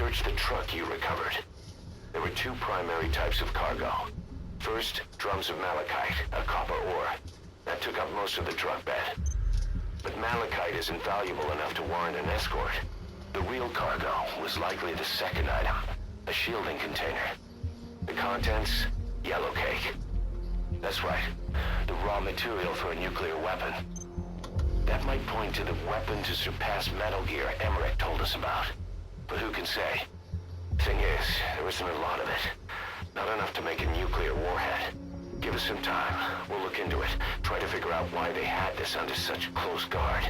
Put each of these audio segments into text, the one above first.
searched the truck you recovered. There were two primary types of cargo. First, drums of malachite, a copper ore. That took up most of the truck bed. But malachite isn't valuable enough to warrant an escort. The real cargo was likely the second item, a shielding container. The contents, yellow cake. That's right, the raw material for a nuclear weapon. That might point to the weapon to surpass Metal Gear Emmerich told us about. But who can say? Thing is, there isn't a lot of it. Not enough to make a nuclear warhead. Give us some time. We'll look into it. Try to figure out why they had this under such close guard.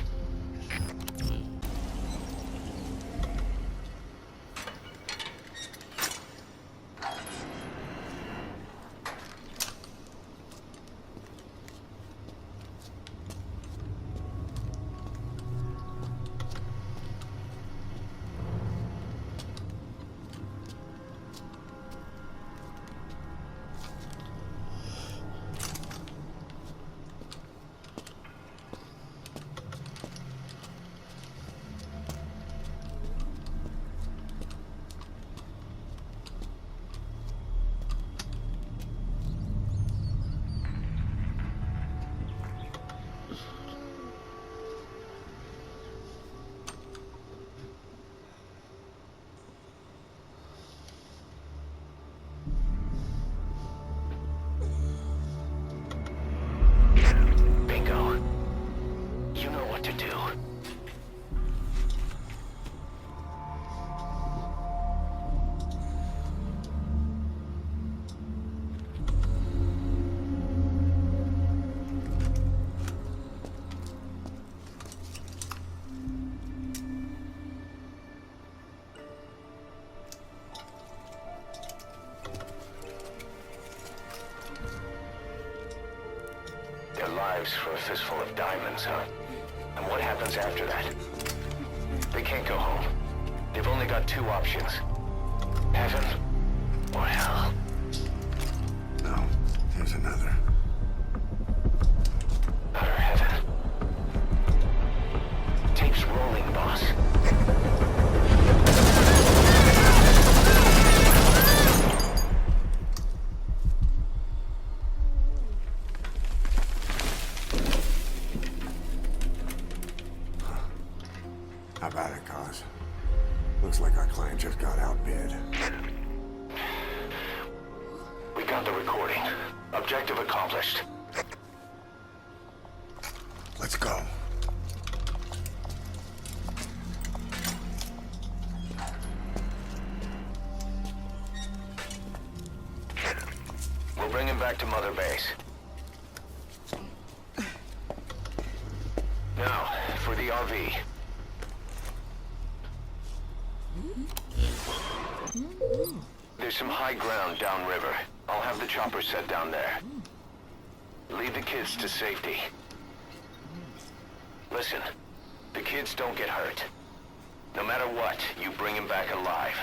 Lives for a fistful of diamonds, huh? And what happens after that? They can't go home. They've only got two options. Heaven or hell. No, there's another. Utter heaven. Tape's rolling, boss. How about it, Cos? Looks like our client just got outbid. We got the recording. Objective accomplished. Let's go. We'll bring him back to Mother Base. Now, for the RV. There's some high ground downriver. I'll have the chopper set down there. Lead the kids to safety. Listen, the kids don't get hurt. No matter what, you bring them back alive.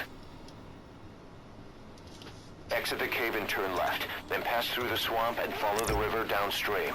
Exit the cave and turn left, then pass through the swamp and follow the river downstream.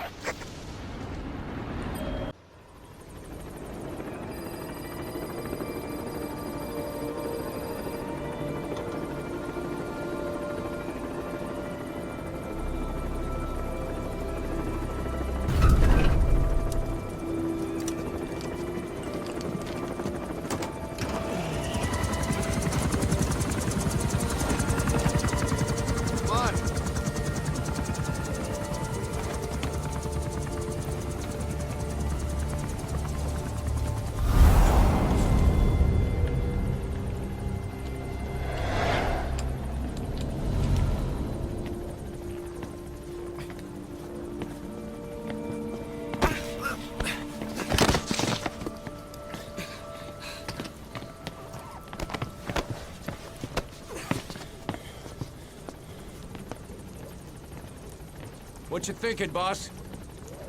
What you thinking, boss?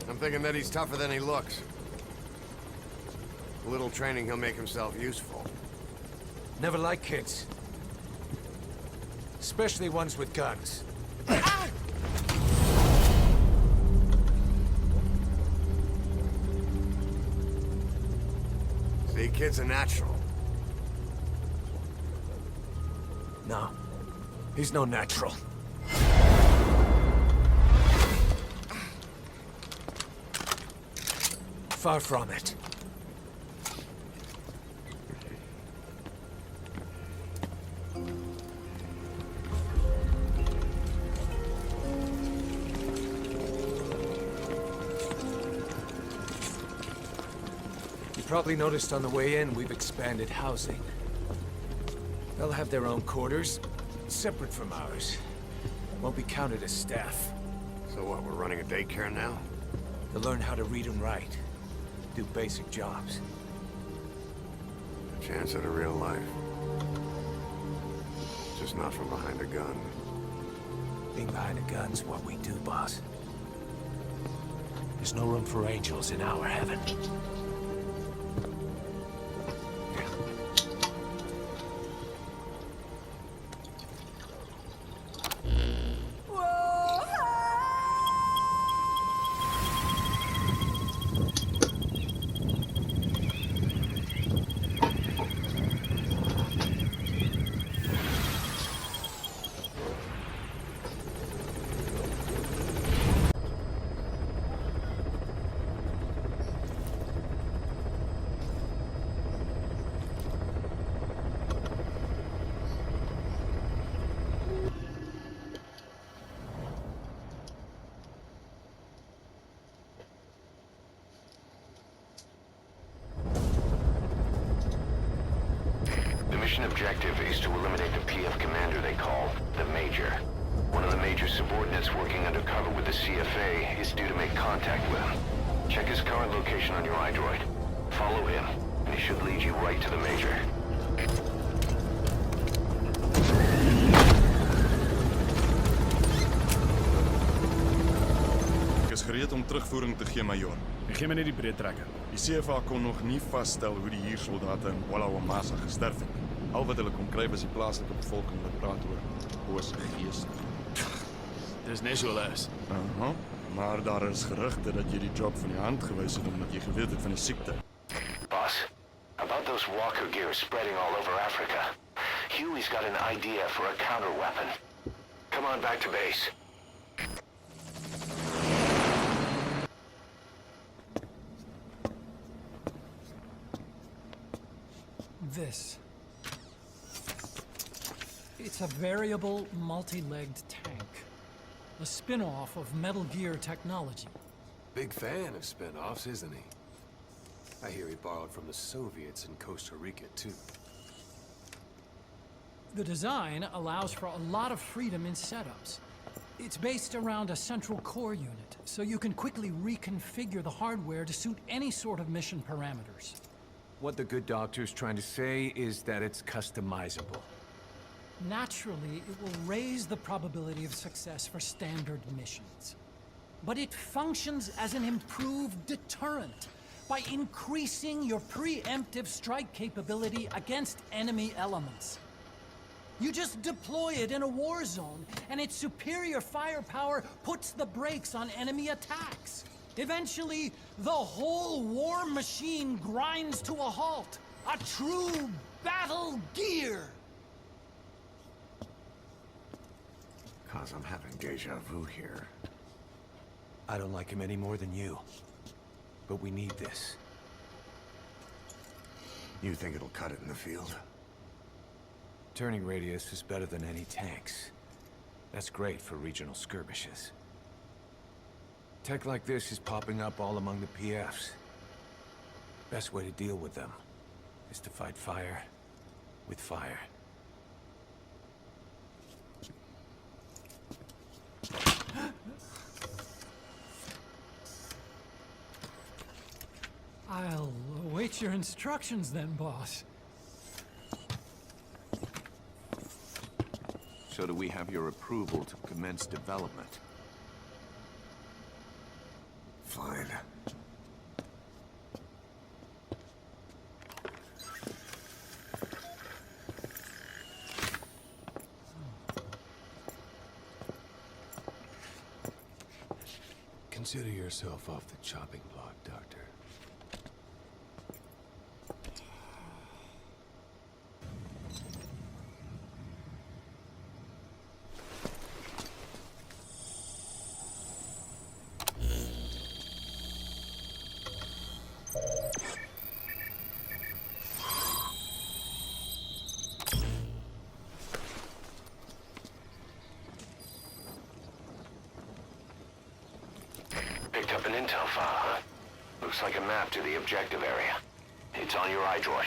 I'm thinking that he's tougher than he looks. A little training, he'll make himself useful. Never like kids. Especially ones with guns. See, kid's a natural. No. He's no natural. Far from it. You probably noticed on the way in, we've expanded housing. They'll have their own quarters, separate from ours. Won't be counted as staff. So what, we're running a daycare now? They'll learn how to read and write. Do basic jobs. A chance at a real life. Just not from behind a gun. Being behind a gun's what we do, boss. There's no room for angels in our heaven. The mission objective is to eliminate the PF commander they call the Major. One of the Major's subordinates working undercover with the CFA is due to make contact with him. Check his current location on your iDroid. Follow him, and he should lead you right to the Major. Ek is gereed om terugvoering te gee, majoor. Ek gee my net die breed trekker. Die CFA kon nog nie vasstel hoe die huursoldate in Wallawamasa gesterf het. Al wat hulle kon kry was die plaaslike bevolking wat praat oor bose geeste. Dis net so les. Aha, maar daar is gerugte dat jy die job van die hand gewys het omdat jy geweet het van die siekte. Boss, about those walker gears spreading all over Africa. Huey's got an idea for a counter-weapon. Come on back to base. This. It's a variable, multi-legged tank. A spin-off of Metal Gear technology. Big fan of spin-offs, isn't he? I hear he borrowed from the Soviets in Costa Rica, too. The design allows for a lot of freedom in setups. It's based around a central core unit, so you can quickly reconfigure the hardware to suit any sort of mission parameters. What the good doctor's trying to say is that it's customizable. Naturally, it will raise the probability of success for standard missions. But it functions as an improved deterrent by increasing your preemptive strike capability against enemy elements. You just deploy it in a war zone, and its superior firepower puts the brakes on enemy attacks. Eventually, the whole war machine grinds to a halt. A true battle gear! Cause I'm having deja vu here. I don't like him any more than you. But we need this. You think it'll cut it in the field? Turning radius is better than any tanks. That's great for regional skirmishes. Tech like this is popping up all among the PFs. Best way to deal with them is to fight fire with fire. I'll await your instructions then, boss. So do we have your approval to commence development? Fine. Consider yourself off the chopping block, Doctor. An intel file, huh? Looks like a map to the objective area. It's on your iDroid.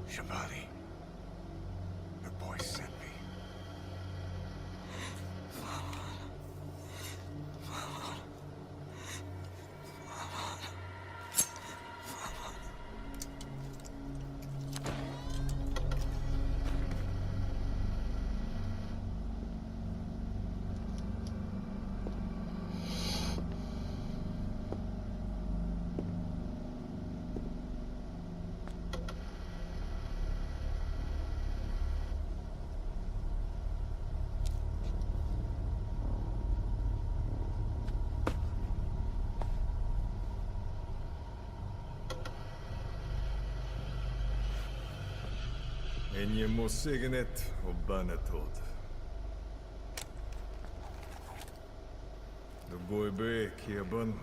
Shabani. The boy sent me. En je moet zeggen het op bijna dood. De goeie beek hier ben.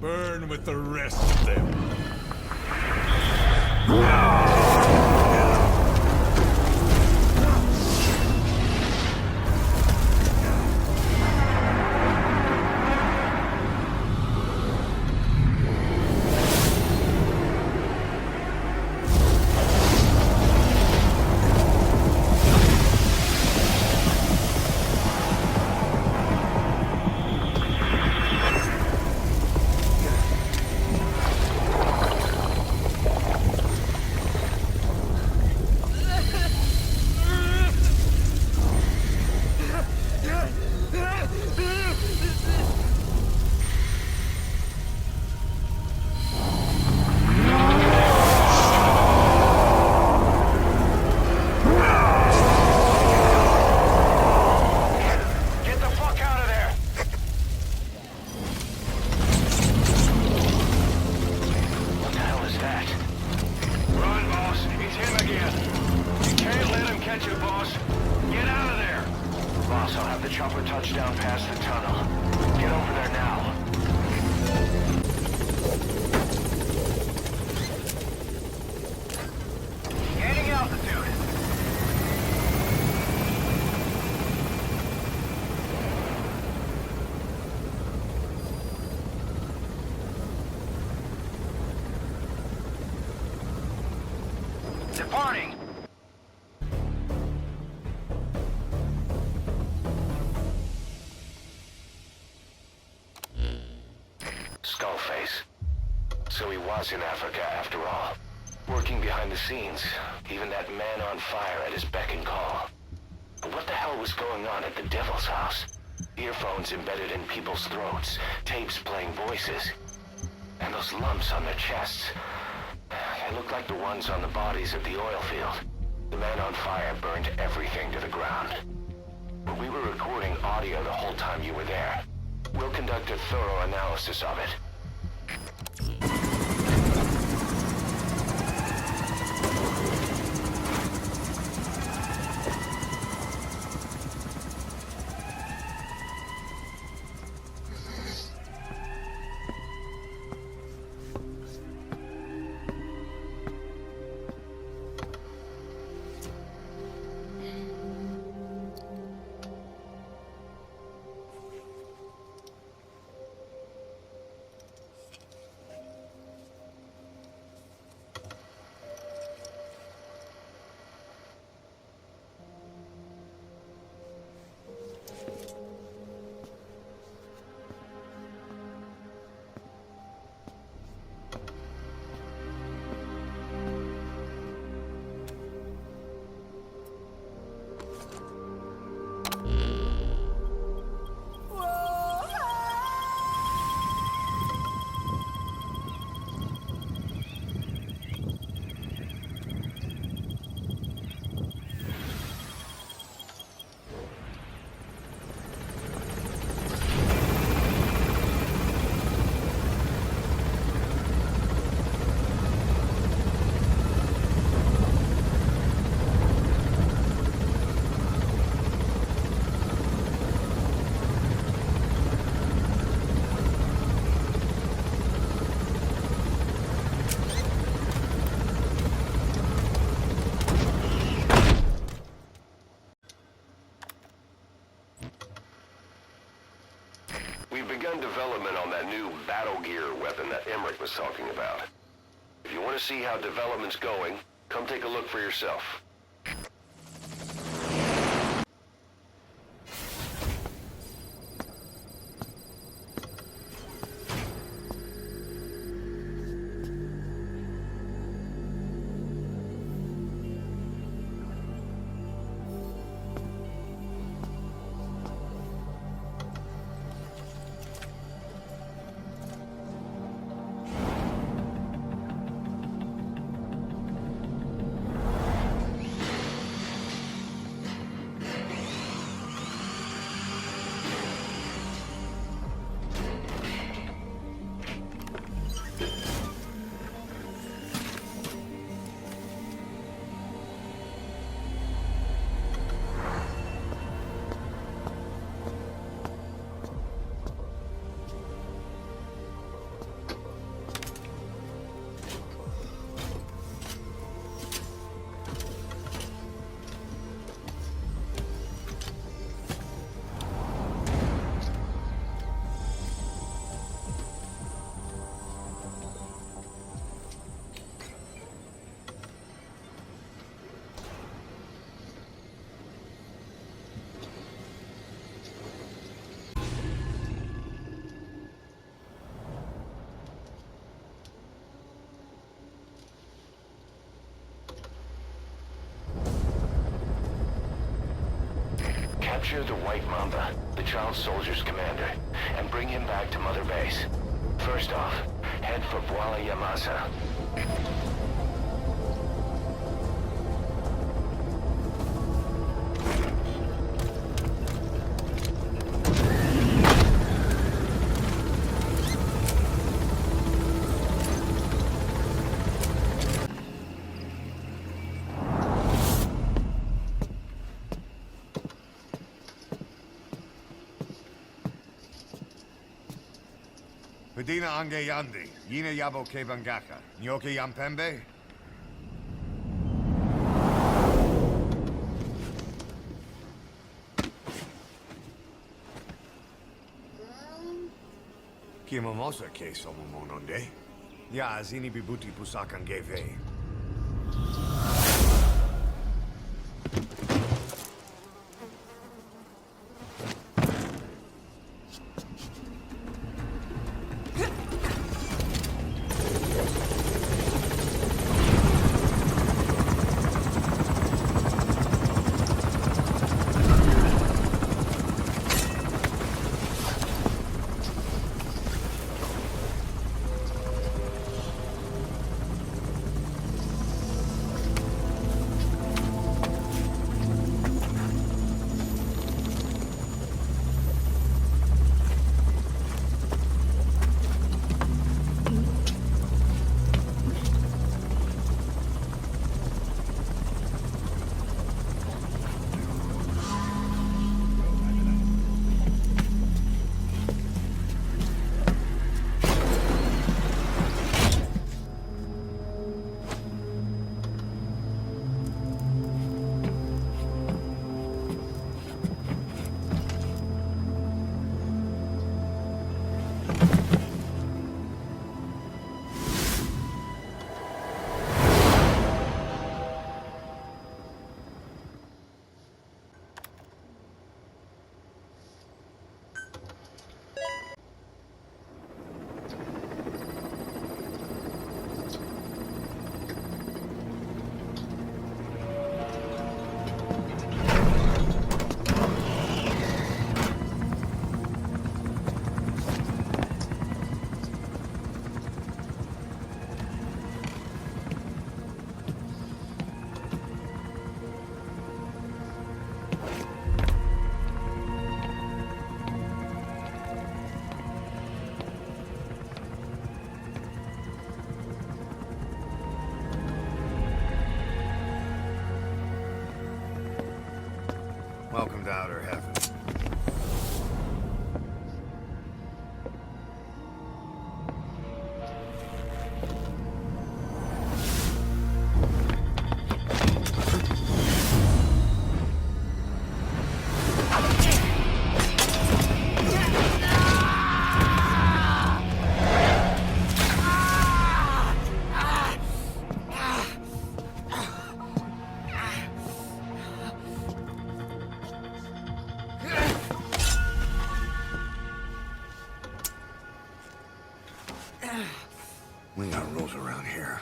Burn with the rest of them. Departing! Skullface. So he was in Africa after all. Working behind the scenes. Even that man on fire at his beck and call. But what the hell was going on at the Devil's house? Earphones embedded in people's throats. Tapes playing voices. And those lumps on their chests. They look like the ones on the bodies at the oil field. The man on fire burned everything to the ground. But we were recording audio the whole time you were there. We'll conduct a thorough analysis of it. We've begun development on that new battle gear weapon that Emmerich was talking about. If you want to see how development's going, come take a look for yourself. Capture the White Mamba, the child soldier's commander, and bring him back to Mother Base. First off, head for Voila Yamasa. Medina Ange Yandi, Yina Yabo Kebangaka, Nyoke Yampembe? Kimamosa ke somo mononde. Ya zini bibuti pusakan geve. Welcome to outer heaven. We got rules around here.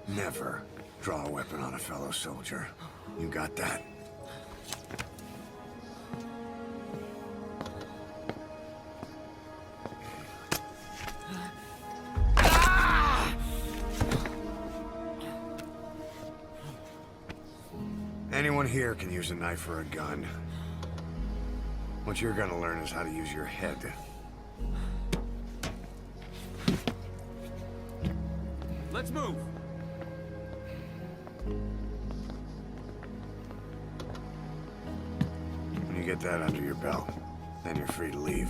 Never draw a weapon on a fellow soldier. You got that? Anyone here can use a knife or a gun. What you're gonna learn is how to use your head. Let's move! When you get that under your belt, then you're free to leave.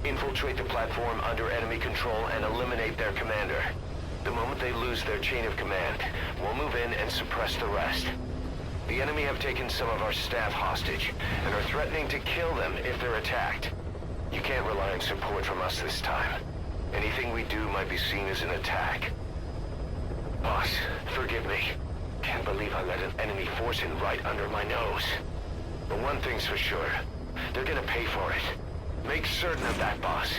Infiltrate the platform under enemy control and eliminate their commander. The moment they lose their chain of command, we'll move in and suppress the rest. The enemy have taken some of our staff hostage and are threatening to kill them if they're attacked. You can't rely on support from us this time. Anything we do might be seen as an attack. Boss, forgive me. Can't believe I let an enemy force in right under my nose. But one thing's for sure. They're gonna pay for it. Make certain of that, boss.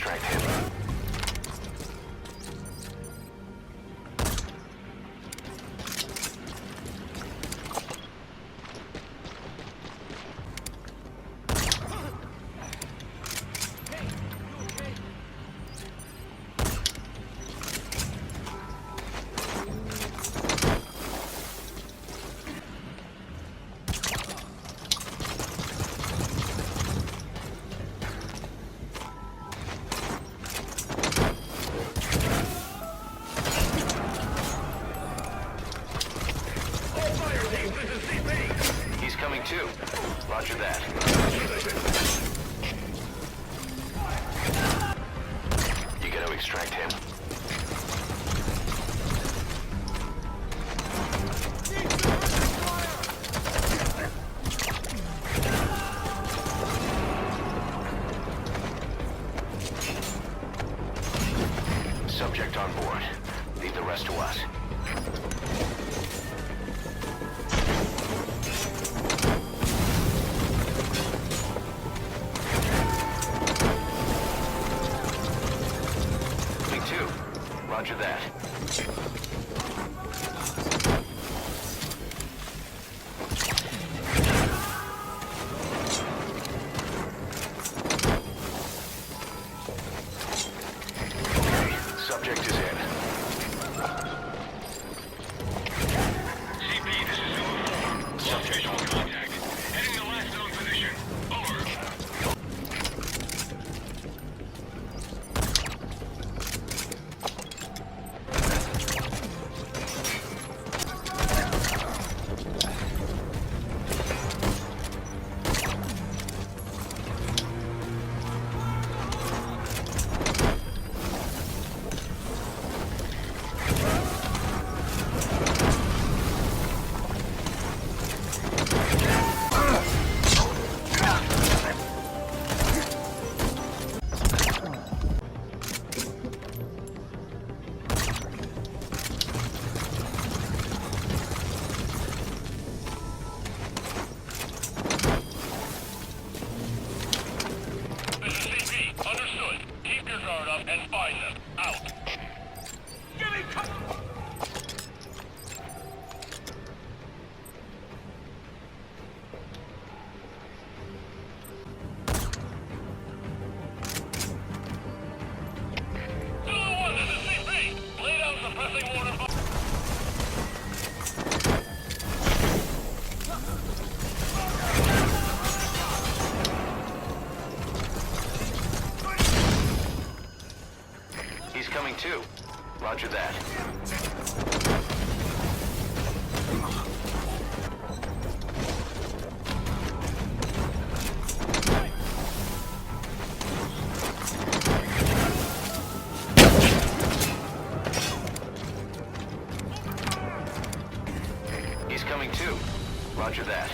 extract him. He's coming too. Roger that. You gonna extract him? Subject on board. Leave the rest to us. Roger that. Subject is in. CP, this is Zulu 4. Lost visual contact. Heading to last known position. Over. And find them. Out. Give me cover! Zulu 1, this is CP. Lay down suppressing water. He's coming too. Roger that. He's coming too. Roger that.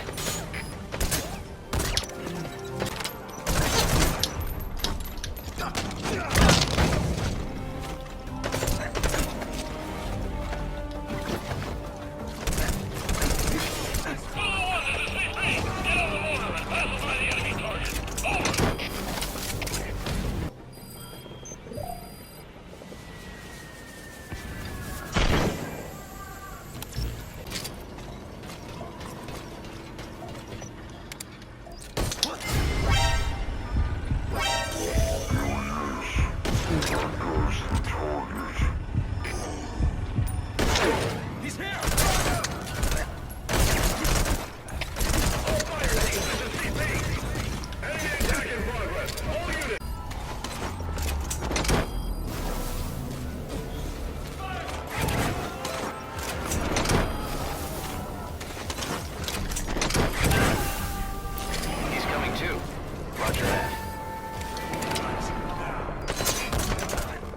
Roger that.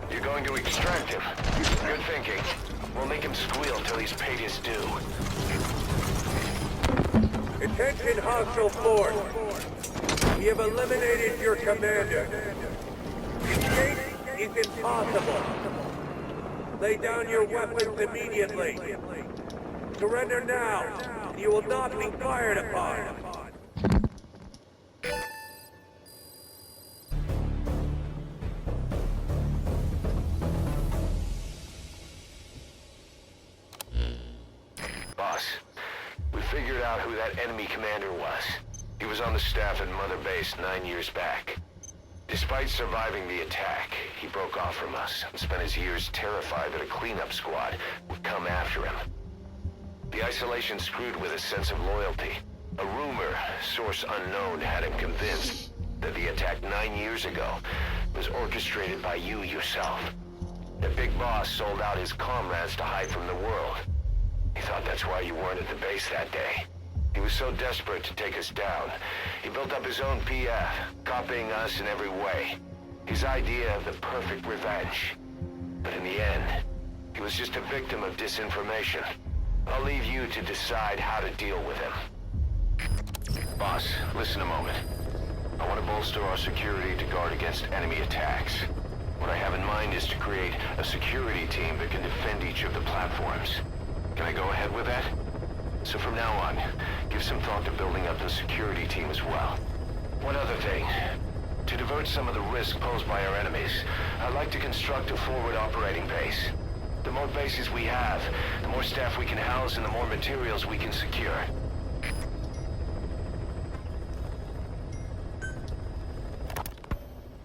You're going to extract him. Good thinking. We'll make him squeal till he's paid his due. Attention hostile force. We have eliminated your commander. Escape is impossible. Lay down your weapons immediately. Surrender now. You will not be fired upon. Boss, we figured out who that enemy commander was. He was on the staff at Mother Base 9 years back. Despite surviving the attack, he broke off from us and spent his years terrified that a cleanup squad would come after him. The isolation screwed with his sense of loyalty. A rumor, source unknown, had him convinced that the attack 9 years ago was orchestrated by you yourself. The big boss sold out his comrades to hide from the world. He thought that's why you weren't at the base that day. He was so desperate to take us down, he built up his own PF, copying us in every way. His idea of the perfect revenge. But in the end, he was just a victim of disinformation. I'll leave you to decide how to deal with him. Boss, listen a moment. I want to bolster our security to guard against enemy attacks. What I have in mind is to create a security team that can defend each of the platforms. Can I go ahead with that? So from now on, give some thought to building up the security team as well. One other thing. To divert some of the risk posed by our enemies, I'd like to construct a forward operating base. The more bases we have, the more staff we can house and the more materials we can secure.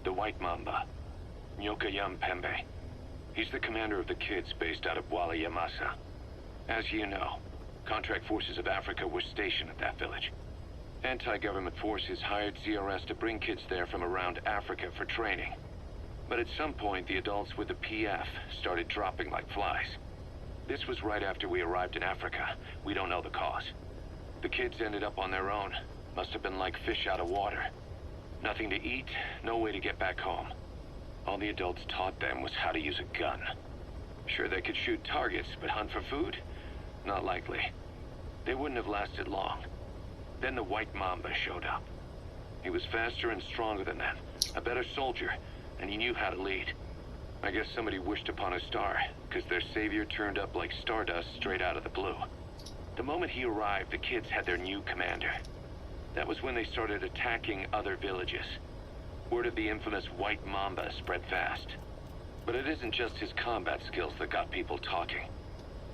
The White Mamba, Nyokayam Pembe. He's the commander of the kids based out of Wala Yamasa. As you know, contract forces of Africa were stationed at that village. Anti-government forces hired CRS to bring kids there from around Africa for training. But at some point, the adults with the PF started dropping like flies. This was right after we arrived in Africa. We don't know the cause. The kids ended up on their own. Must have been like fish out of water. Nothing to eat, no way to get back home. All the adults taught them was how to use a gun. Sure, they could shoot targets, but hunt for food? Not likely. They wouldn't have lasted long. Then the White Mamba showed up. He was faster and stronger than them, a better soldier, and he knew how to lead. I guess somebody wished upon a star, because their savior turned up like stardust straight out of the blue. The moment he arrived, the kids had their new commander. That was when they started attacking other villages. Word of the infamous White Mamba spread fast. But it isn't just his combat skills that got people talking.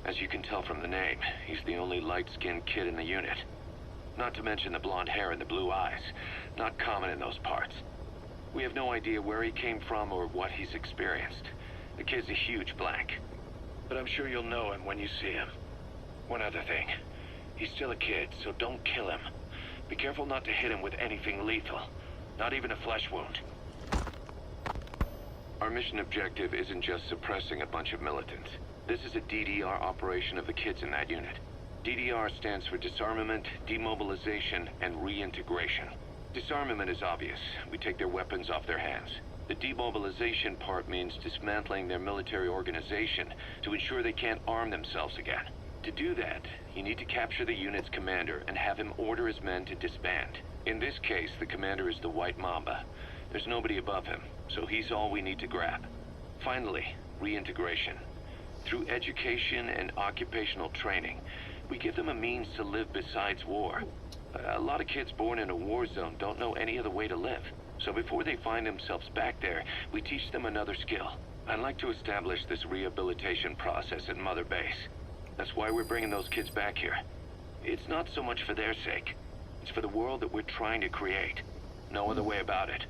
As you can tell from the name, he's the only light-skinned kid in the unit. Not to mention the blonde hair and the blue eyes. Not common in those parts. We have no idea where he came from or what he's experienced. The kid's a huge blank. But I'm sure you'll know him when you see him. One other thing. He's still a kid, so don't kill him. Be careful not to hit him with anything lethal. Not even a flesh wound. Our mission objective isn't just suppressing a bunch of militants. This is a DDR operation of the kids in that unit. DDR stands for disarmament, demobilization, and reintegration. Disarmament is obvious. We take their weapons off their hands. The demobilization part means dismantling their military organization to ensure they can't arm themselves again. To do that, you need to capture the unit's commander and have him order his men to disband. In this case, the commander is the White Mamba. There's nobody above him, so he's all we need to grab. Finally, reintegration. Through education and occupational training, we give them a means to live besides war. A lot of kids born in a war zone don't know any other way to live. So before they find themselves back there, we teach them another skill. I'd like to establish this rehabilitation process at Mother Base. That's why we're bringing those kids back here. It's not so much for their sake. It's for the world that we're trying to create. No other way about it.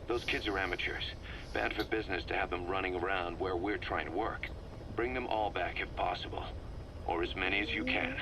Those kids are amateurs. Bad for business to have them running around where we're trying to work. Bring them all back if possible. Or as many as you can.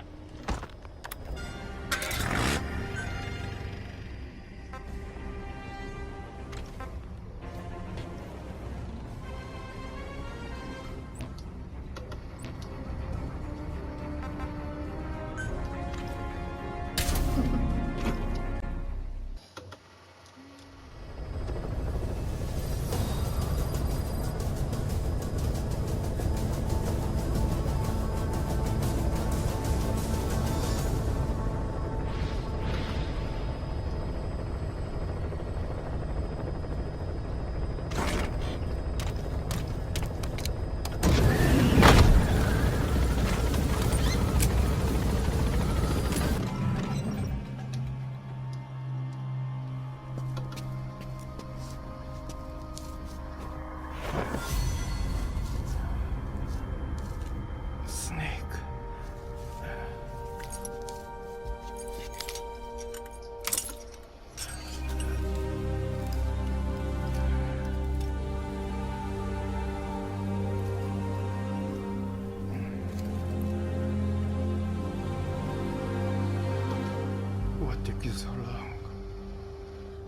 Take you so long.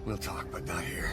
We'll talk, but not here.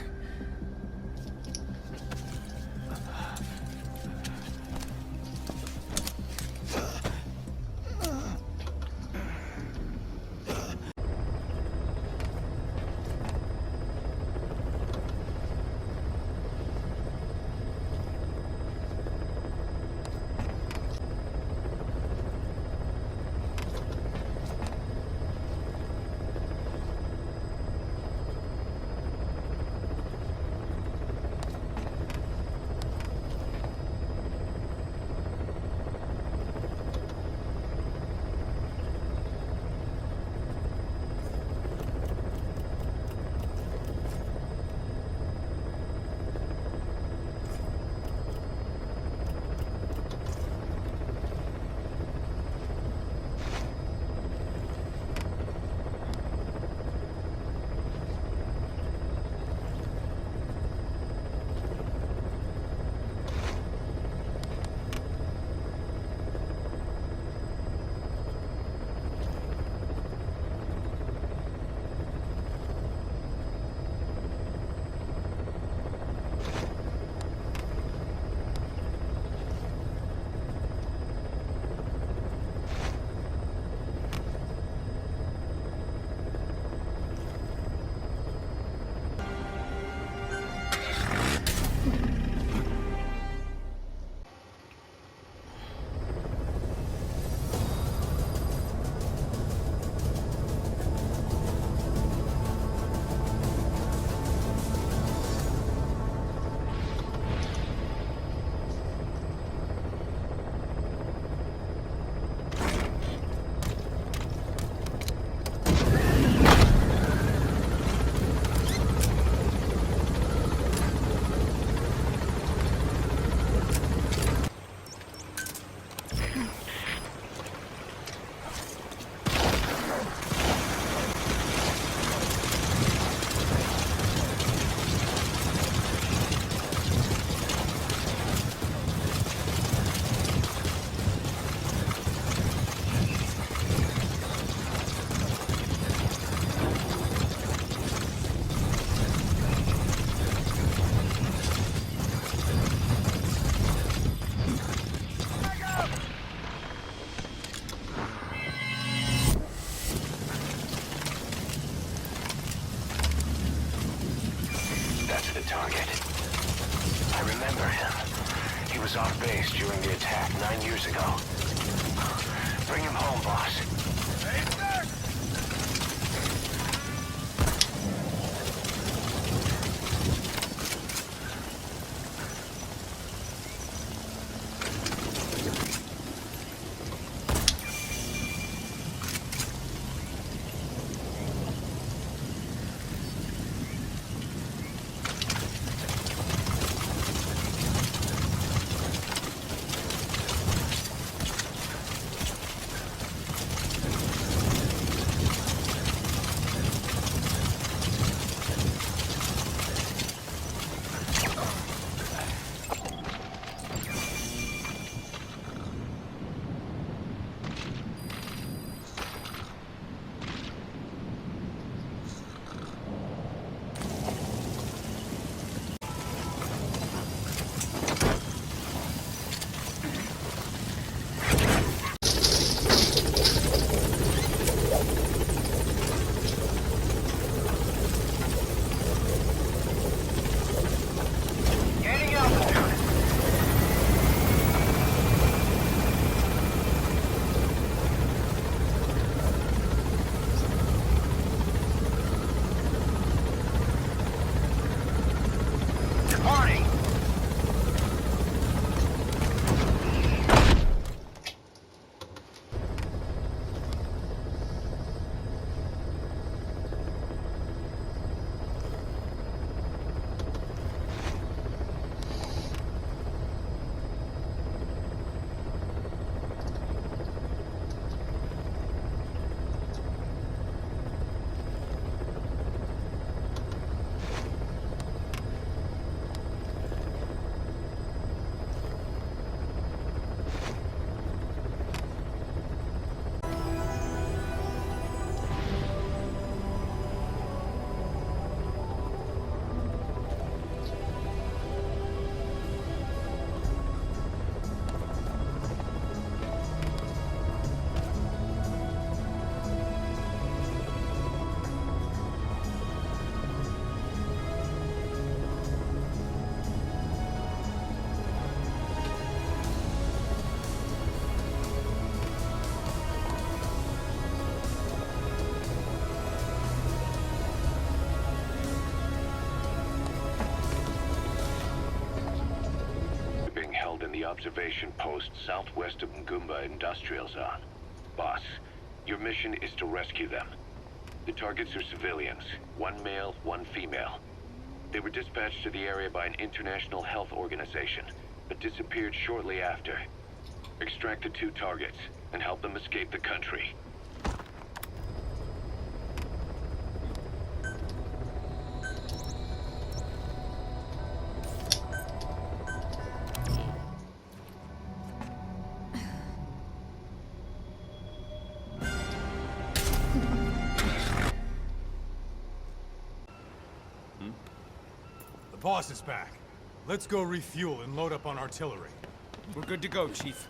was off base during the attack 9 years ago. Bring him home, boss. observation post southwest of Ngumba Industrial Zone. Boss, your mission is to rescue them. The targets are civilians, 1 male, 1 female. They were dispatched to the area by an international health organization, but disappeared shortly after. Extract the 2 targets and help them escape the country. The boss is back. Let's go refuel and load up on artillery. We're good to go, Chief.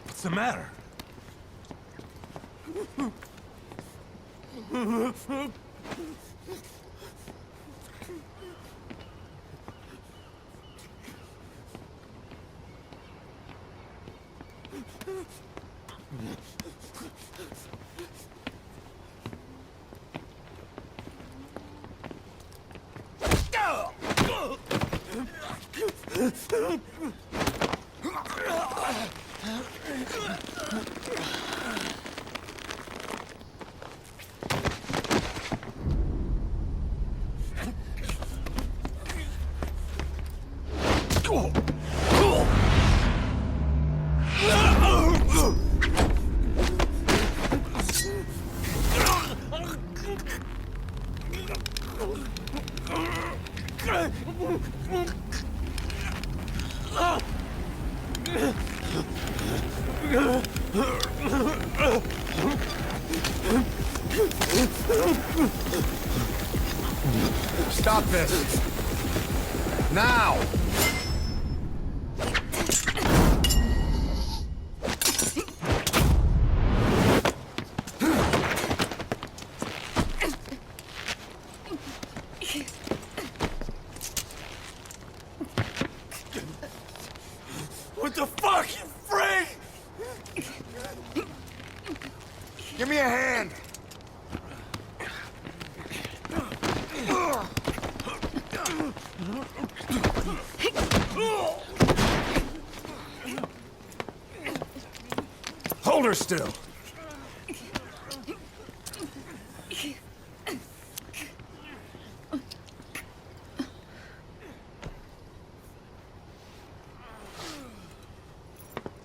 What's the matter? Stop this! Now! What the fuck, you freak? Give me a hand! Hold her still.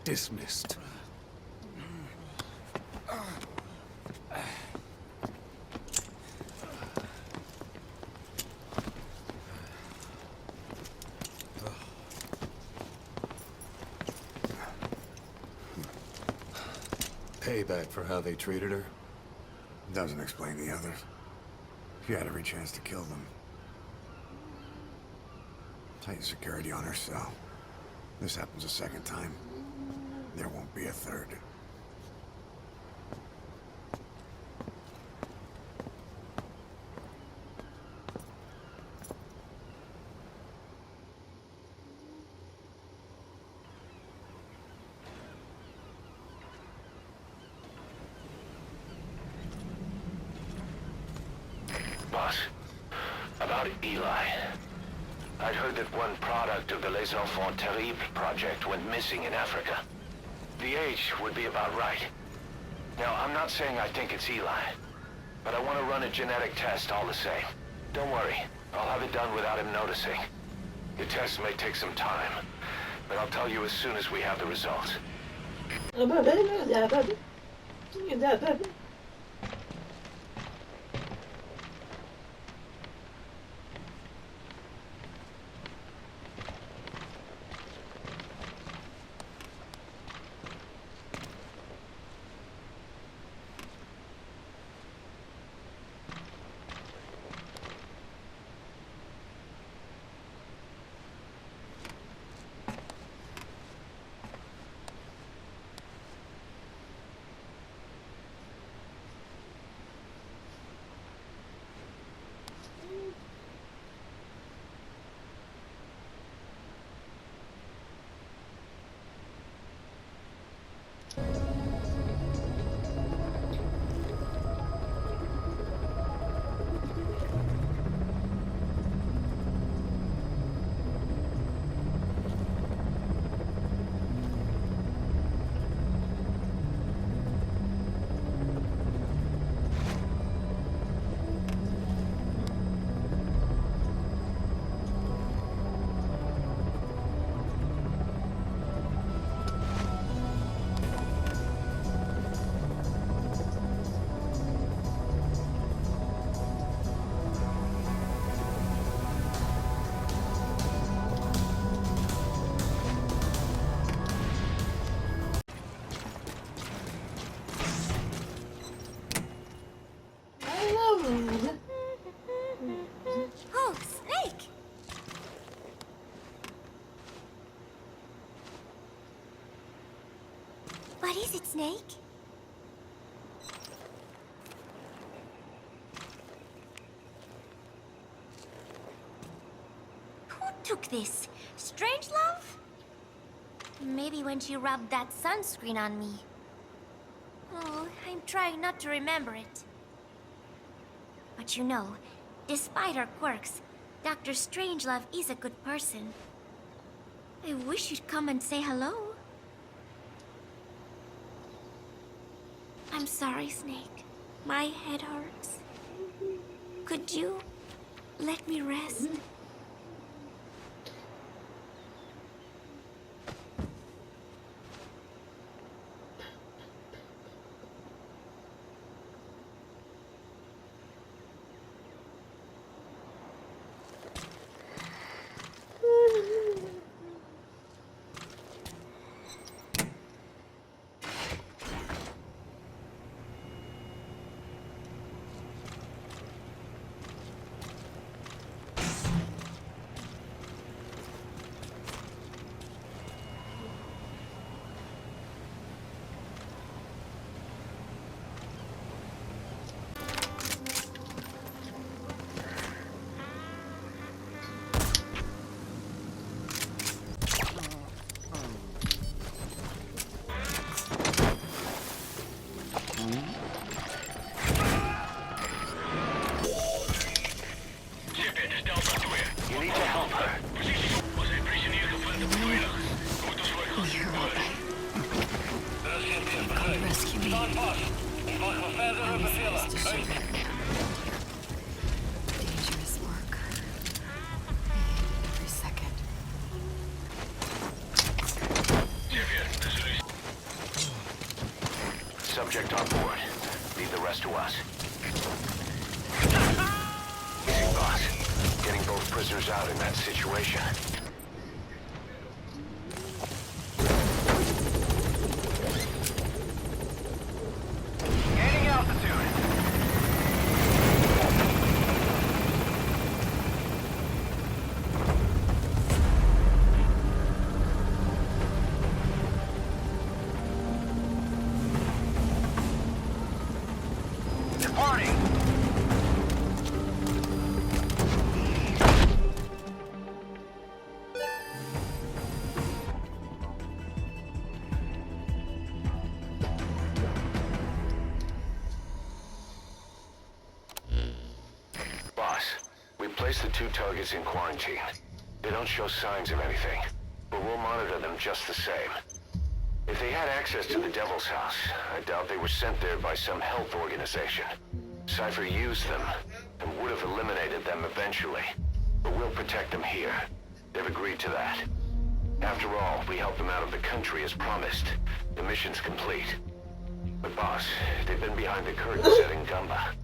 Dismissed. Payback for how they treated her? Doesn't explain the others. She had every chance to kill them. Tighten security on her cell. This happens a second time. There won't be a third. Boss, about Eli. I'd heard that one product of the Les Enfants Terribles project went missing in Africa. The age would be about right. Now, I'm not saying I think it's Eli, but I want to run a genetic test all the same. Don't worry, I'll have it done without him noticing. The test may take some time, but I'll tell you as soon as we have the results. What is it, Snake? Who took this? Strangelove? Maybe when she rubbed that sunscreen on me. Oh, I'm trying not to remember it. But you know, despite her quirks, Dr. Strangelove is a good person. I wish you'd come and say hello. I'm sorry, Snake. My head hurts. Could you let me rest? Subject on board. Leave the rest to us. Easy, boss. Getting both prisoners out in that situation. Gaining altitude. Departing. Boss, we placed the 2 targets in quarantine. They don't show signs of anything, but we'll monitor them just the same. If they had access to the Devil's House, I doubt they were sent there by some health organization. Cypher used them, and would have eliminated them eventually. But we'll protect them here. They've agreed to that. After all, we helped them out of the country as promised. The mission's complete. But boss, they've been behind the curtains at Ngumba.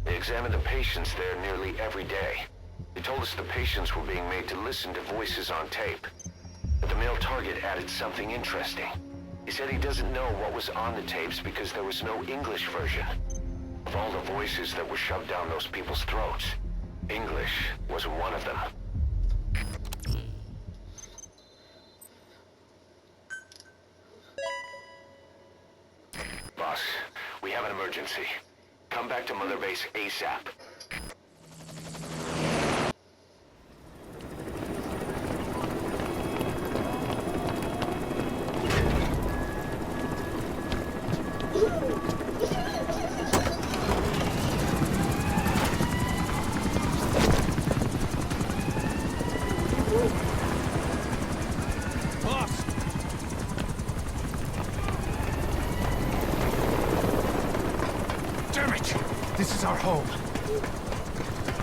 They examined the patients there nearly every day. They told us the patients were being made to listen to voices on tape. But the male target added something interesting. He said he doesn't know what was on the tapes because there was no English version. Of all the voices that were shoved down those people's throats, English wasn't one of them. Boss, we have an emergency. Come back to Mother Base ASAP. This is our home.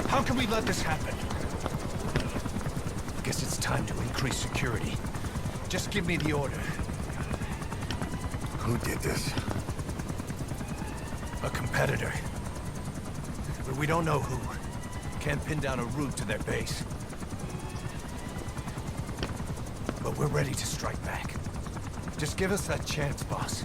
How can we let this happen? I guess it's time to increase security. Just give me the order. Who did this? A competitor. But we don't know who. Can't pin down a route to their base. But we're ready to strike back. Just give us that chance, boss.